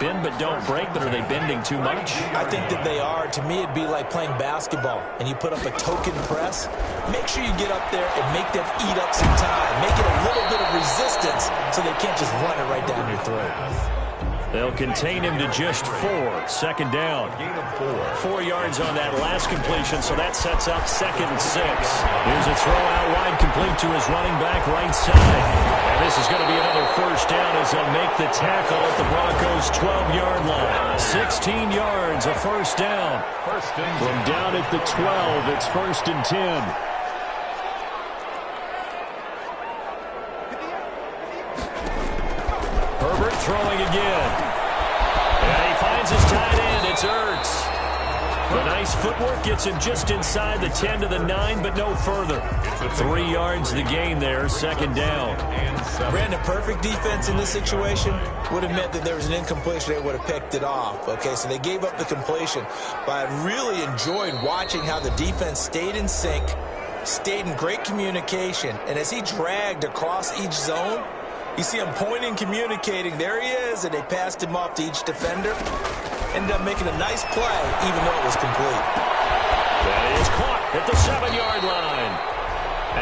Bend but don't break, but are they bending too much? I think that they are. To me, it'd be like playing basketball, and you put up a token press. Make sure you get up there and make them eat up some time. Make it a little bit of resistance so they can't just run it right down your throat. They'll contain him to just 4. 2nd down. 4 yards on that last completion, so that sets up 2nd and 6. Here's a throw out wide, complete to his running back right side. And this is going to be another 1st down as they'll make the tackle at the Broncos' 12-yard line. 16 yards, a 1st down. From down at the 12, it's 1st and 10. Herbert throwing again. And he finds his tight end. It's Ertz. The nice footwork gets him just inside the 10 to the 9, but no further. 3 yards the gain there, 2nd down. Brandon, perfect defense in this situation would have meant that there was an incompletion. They would have picked it off. Okay, so they gave up the completion. But I really enjoyed watching how the defense stayed in sync, stayed in great communication, and as he dragged across each zone, you see him pointing, communicating. There he is, and they passed him off to each defender. Ended up making a nice play, even though it was complete. That is caught at the 7-yard line.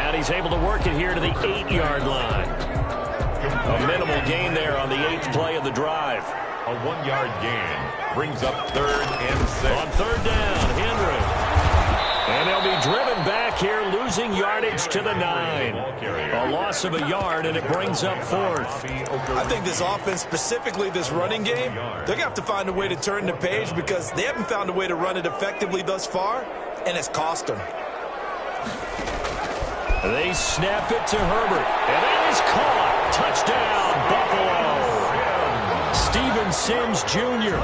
And he's able to work it here to the 8-yard line. A minimal gain there on the 8th play of the drive. A 1-yard gain brings up 3rd and 6. On 3rd down, Henry. And they'll be driven back here, losing yardage to the 9. A loss of a yard, and it brings up 4th. I think this offense, specifically this running game, they're going to have to find a way to turn the page because they haven't found a way to run it effectively thus far, and it's cost them. They snap it to Herbert, and that is caught. Touchdown, Buffalo. Steven Sims Jr.,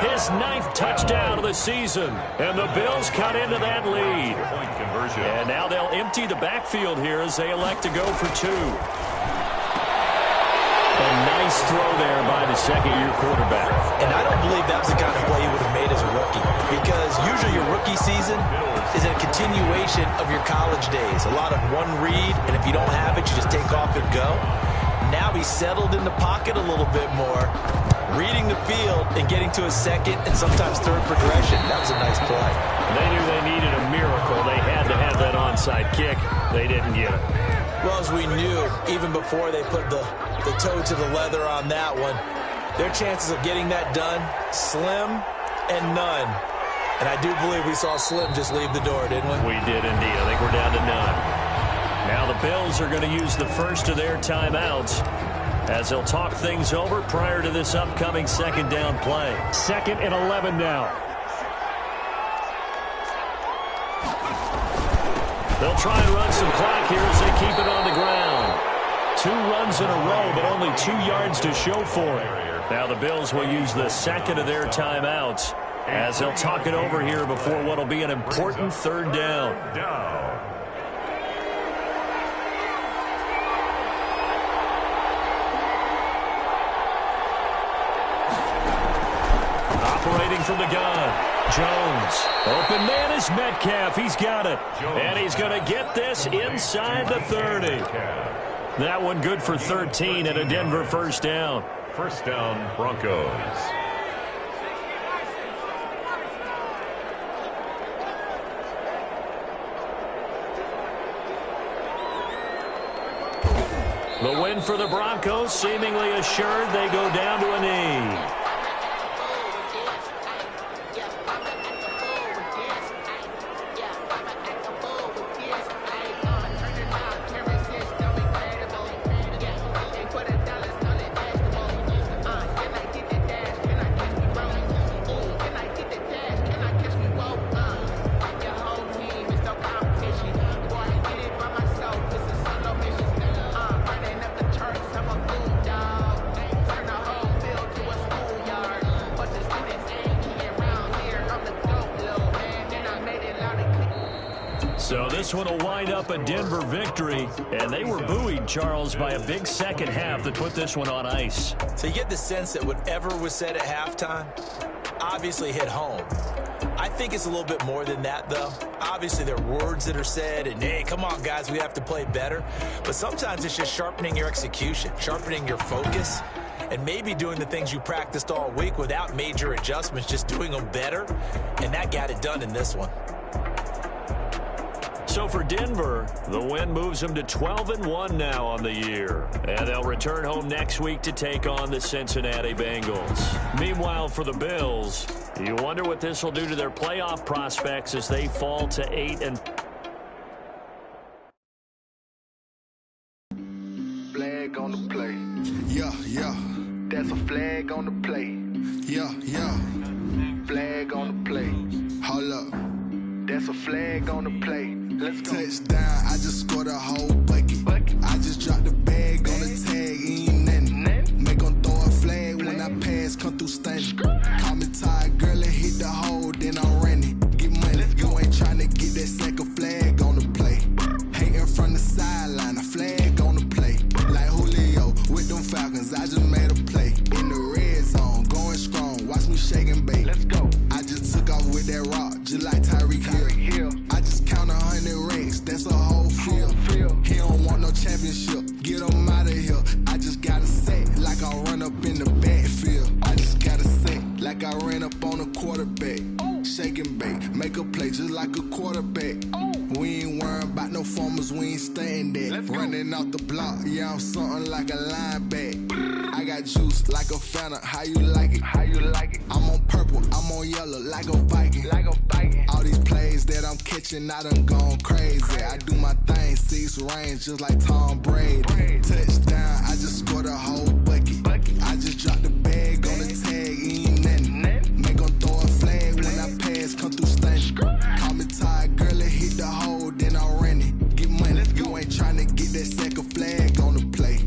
his 9th touchdown of the season, and the Bills cut into that lead. And now they'll empty the backfield here as they elect to go for 2. A nice throw there by the second-year quarterback. And I don't believe that was the kind of play he would have made as a rookie, because usually your rookie season is a continuation of your college days. A lot of one read, and if you don't have it, you just take off and go. Now he's settled in the pocket a little bit more, reading the field and getting to his second and sometimes third progression. That was a nice play. They knew they needed a miracle. They had to have that onside kick. They didn't get it. Well, as we knew, even before they put the toe to the leather on that one, their chances of getting that done, slim and none. And I do believe we saw Slim just leave the door, didn't we? We did indeed. I think we're down to none. Now the Bills are going to use the first of their timeouts as they'll talk things over prior to this upcoming second down play. 2nd and 11 now. They'll try and run some clock here as they keep it on the ground. 2 runs in a row, but only 2 yards to show for it. Now the Bills will use the second of their timeouts as they'll talk it over here before what will be an important 3rd down. Operating from the gun, Jones. Open man is Metcalf. He's got it. And he's going to get this inside the 30. That one good for 13 and a Denver first down. First down, Broncos. The win for the Broncos, seemingly assured. They go down to a knee. So this one will wind up a Denver victory, and they were buoyed, Charles, by a big second half that put this one on ice. So you get the sense that whatever was said at halftime obviously hit home. I think it's a little bit more than that, though. Obviously, there are words that are said, and, hey, come on, guys, we have to play better. But sometimes it's just sharpening your execution, sharpening your focus, and maybe doing the things you practiced all week without major adjustments, just doing them better, and that got it done in this one. So for Denver, the win moves them to 12-1 now on the year. And they'll return home next week to take on the Cincinnati Bengals. Meanwhile, for the Bills, you wonder what this will do to their playoff prospects as they fall to 8 and... Flag on the play. Yeah, yeah. That's a flag on the play. Yeah, yeah. Flag on the play. Hold up. That's a flag on the play. Let's go. Touchdown, I just scored a whole bucket. I just dropped the bag on the tag, ain't nothing. Make them throw a flag when I pass, come through stunning. Call me tired, girl, and hit the hole, then I'm running. Get money, you ain't tryna get that second flag on the play. Hating from the sideline, a flag on the play. Like Julio with them Falcons, I just made a play. In the red zone, going strong, watch me shake and bake. Let's go. I just took off with that rock, just like Tyreek Hill. I just count 100 rings, that's a whole field. He don't want no championship, get him out of here. I just gotta say, like I run up in the backfield. I just gotta say, like I ran up on a quarterback. Shake and bake, make a play just like a quarterback. We ain't worrying about no formers, we ain't staying there. Running off the block, yeah, I'm something like a linebacker. I got juice like a Fanta, how you like it? How you like it? I'm on purple, I'm on yellow, like a Viking. Like a Viking. All these plays that I'm catching, I done gone crazy. I do my thing, 6 range, just like Tom Brady. Touchdown, I just scored a whole bucket. I just dropped the bag on the tag, ain't nothing. Make 'em throw a flag when I pass, come through stunning. Call me tired, girl, it hit the hole, then I ran it. Get money, you ain't tryna get that second flag on the play.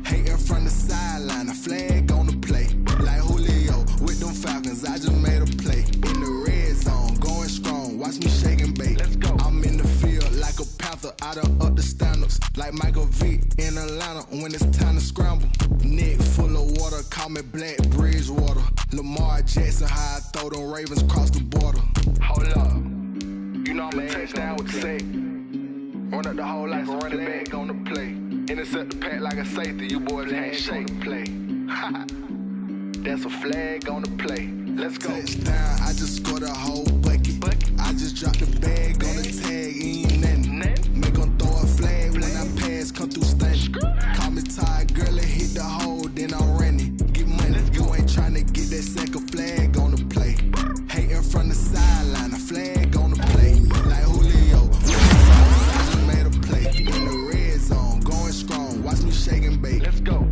Hating from the sideline, a flag on the play. Like Julio with them Falcons, I just made a play. In the red zone, going strong, watch me shake and bake. I'm in the field like a panther, I done up the standards. Like Michael Vick in Atlanta when it's time to scramble. Neck full of water, call me Black Bridgewater. Lamar Jackson, how I throw them Ravens across the border. Hold up, you know I'm a touchdown with the sack. Run up the whole like a running back on the play. Intercept the pack like a safety, you boys can't shake the play. That's a flag on the play. Let's go. Touchdown, I just scored a whole bucket. I just dropped the bag on the tag, ain't nothing. Make 'em throw a flag when I pass, come through stunning. Call me tired, girl, it hit the hole, then I ran it. Get money, you ain't tryna get that second flag on the play. Hating from the sideline, a flag on the play. Like Julio, I just made a play. In the red zone, going strong, watch me shake and bake. Let's go.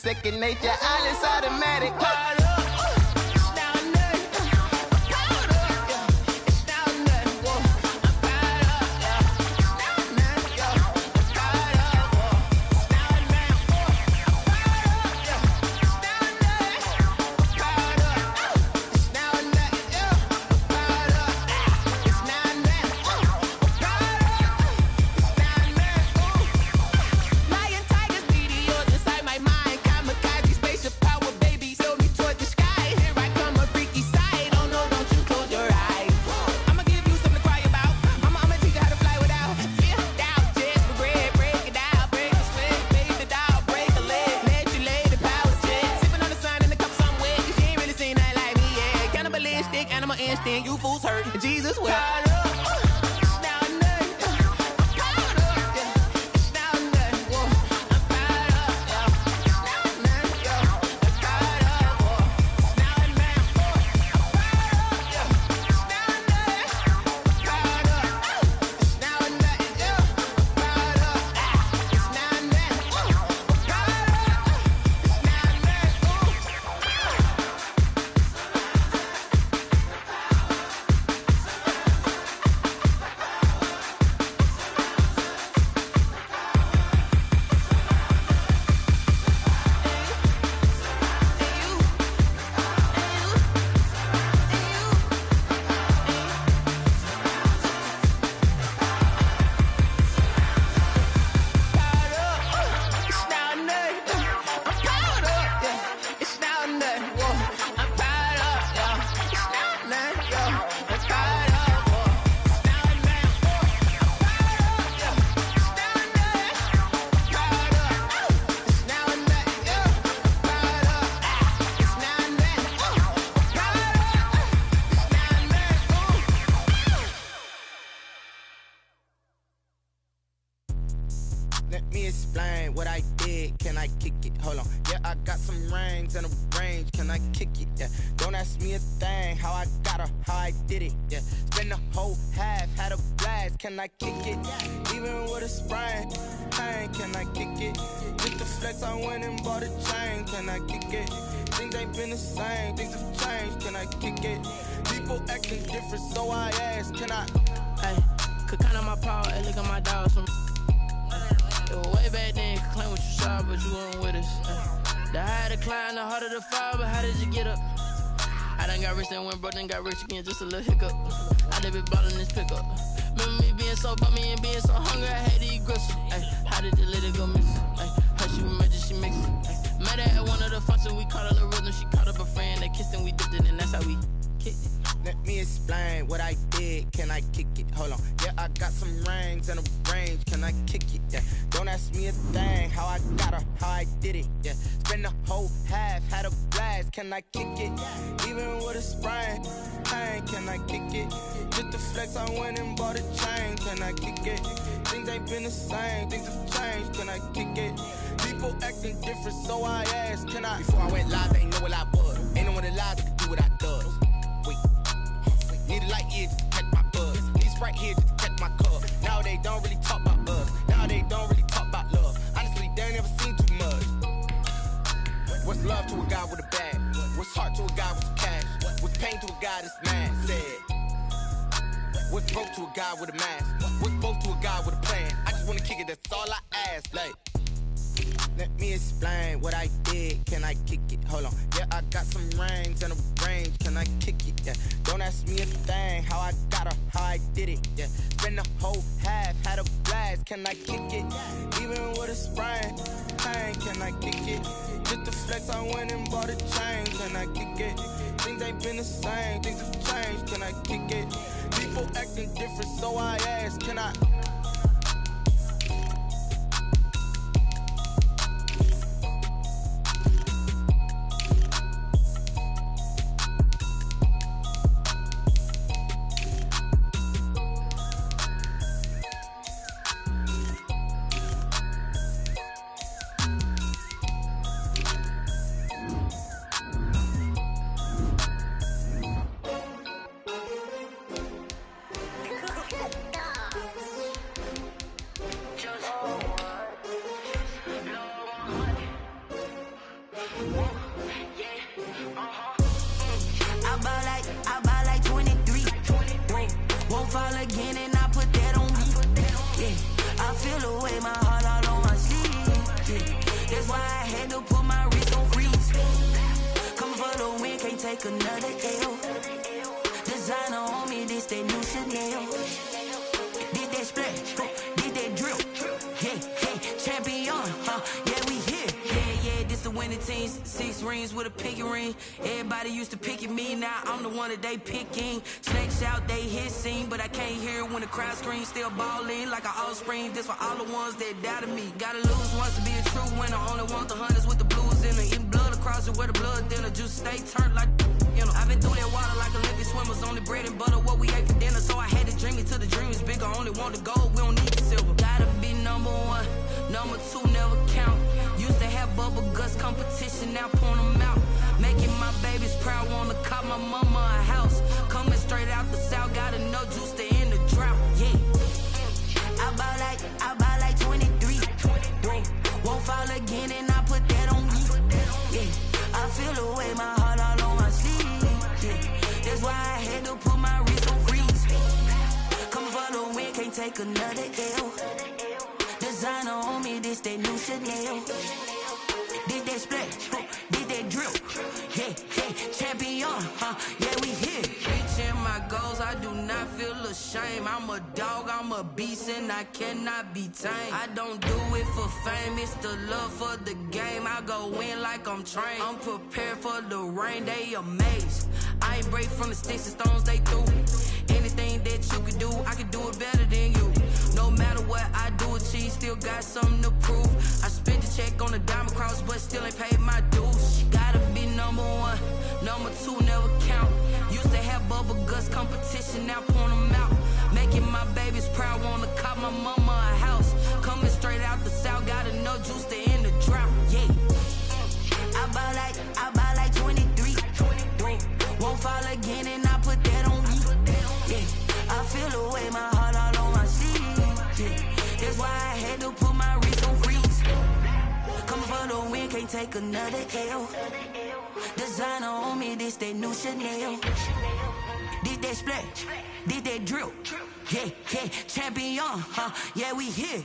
second nature. All is automatic. Lion, tigers, meteors, Let me explain what I did. Can I kick it? Hold on. Yeah, I got some rings and a range. Can I kick it? Yeah. Don't ask me a thing. How I got her, how I did it. Yeah. Spend the whole half, had a blast. Can I kick it? Even with a sprain. Pain, can I kick it? With the flex, I went and bought a chain. Can I kick it? Things ain't been the same. Things have changed. Can I kick it? People acting different, so I ask. Can I? Hey, could count on my power and look at my dogs from. Way back then, you could claim what you saw, but you weren't with us. The higher the climb, the harder the fall, but how did you get up? I done got rich and went broke, then got rich again, just a little hiccup. I done been ballin' this pickup. Remember me being so bummy and being so hungry, I had to eat gristle. How did the lady go miss? How she imagine she mix it? Met her at one of the functions, we caught a little rhythm, she caught up a friend, they kissed and we dipped it, and that's how we kicked it. Let me explain what I did. Can I kick it? Hold on. Yeah, I got some rings and a range. Can I kick it? Yeah. Don't ask me a thing. How I got her, how I did it. Yeah. Spend the whole half, had a blast. Can I kick it? Even with a sprain. Pain, can I kick it? With the flex, I went and bought a chain. Can I kick it? Things ain't been the same. Things have changed. Can I kick it? People acting different, so I asked. Can I? Before I went live, they ain't know what I was. Ain't no one alive that could do what I does. Need a light here just to catch my buzz. Need Sprite here just to catch my cup. Now they don't really talk about us. Now they don't really talk about love. Honestly, they ain't never seen too much. What's love to a guy with a bag? What's heart to a guy with cash? What's pain to a guy that's mad? Said. What's broke to a guy with a mask? What's both to a guy with a plan? I just wanna kick it, that's all I ask. Like, let me explain what I did. Can I kick it? Hold on. Yeah, I got some rings and a range. Can I kick it? Yeah. Don't ask me a thing. How I got her, how I did it. Yeah. Spend the whole half, had a blast. Can I kick it? Even with a sprain. Pain, can I kick it? Just the flex, I went and bought a chain. Can I kick it? Things ain't been the same. Things have changed. Can I kick it? People acting different, so I ask. Can I? They picking, snakes out, they hissing, but I can't hear when the crowd screams. Still balling like an offspring. This for all the ones that doubted me. Gotta lose once to be a true winner. Only want the hunters with the blues in it. Eating blood across it where the blood thinner. Juice stay turned like, you know. I've been through that water like Olympic swimmers. Only bread and butter what we ate for dinner. So only want the gold, we don't need the silver. Gotta be number one, number two never count. Used to have bubble guts competition, now point them out. Making my babies proud, wanna cop my mama a house. Coming straight out the south, got enough juice to end the drought. Yeah, I buy like 23. Whoa, won't fall again and I put that on me. Yeah, I feel the way, my heart all on my sleeve. Yeah, that's why I had to put my wrist on freeze. Coming for the win, can't take another L. Designer on me, this that new Chanel. Did that splash, did that drill. Yeah, champion, yeah, we here. Reaching my goals, I do not feel ashamed. I'm a dog, I'm a beast, and I cannot be tamed. I don't do it for fame, it's the love for the game. I go in like I'm trained. I'm prepared for the rain, they amazed. I ain't break from the sticks and stones they threw. Anything that you can do, I can do it better than you. No matter what I do, achieve, still got something to prove. I spent the check on the diamond cross, but still ain't paid my dues. Gotta be number one, number two never count. Used to have bubble guts competition, now point them out. Making my babies proud, wanna cop my mama a house. Coming straight out the south, got enough juice to end the drought. Yeah, I buy like 23. Won't fall again and I put that on me. Yeah, I feel the way, my heart all on my sleeve. Yeah, that's why I had to put my wrist on freeze. Coming for the win, can't take another L. Designer on me, this that new Chanel. Did that splash, did that drill. Yeah, champion, yeah, we here.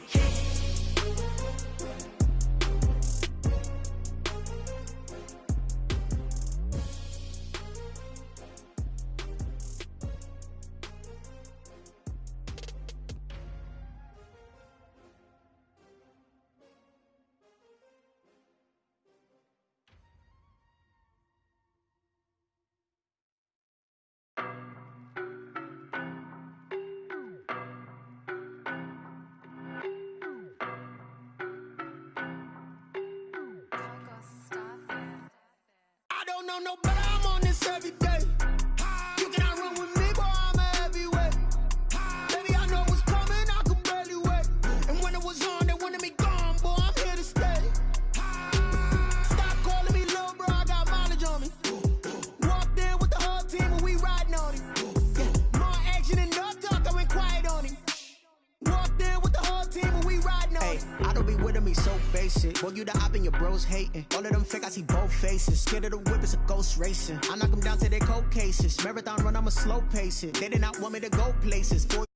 No better, I'm on this every day. You cannot run with me, boy, I'm a heavyweight. Baby, I know what's coming, I could barely wait. And when it was on, they wanted me gone, boy, I'm here to stay. Stop calling me little bro, I got mileage on me. Walked in with the whole team and we riding on it. Yeah, more action and no talk, I went quiet on him. Walked in with the whole team and we riding on it. I don't be with me so basic. Boy, you the op and your bros hating. All of them fake, I see both faces. Scared of the whip, it's a ghost racing. I knock them down to their cold cases. Marathon run, I'ma slow pace it. They did not want me to go places. 4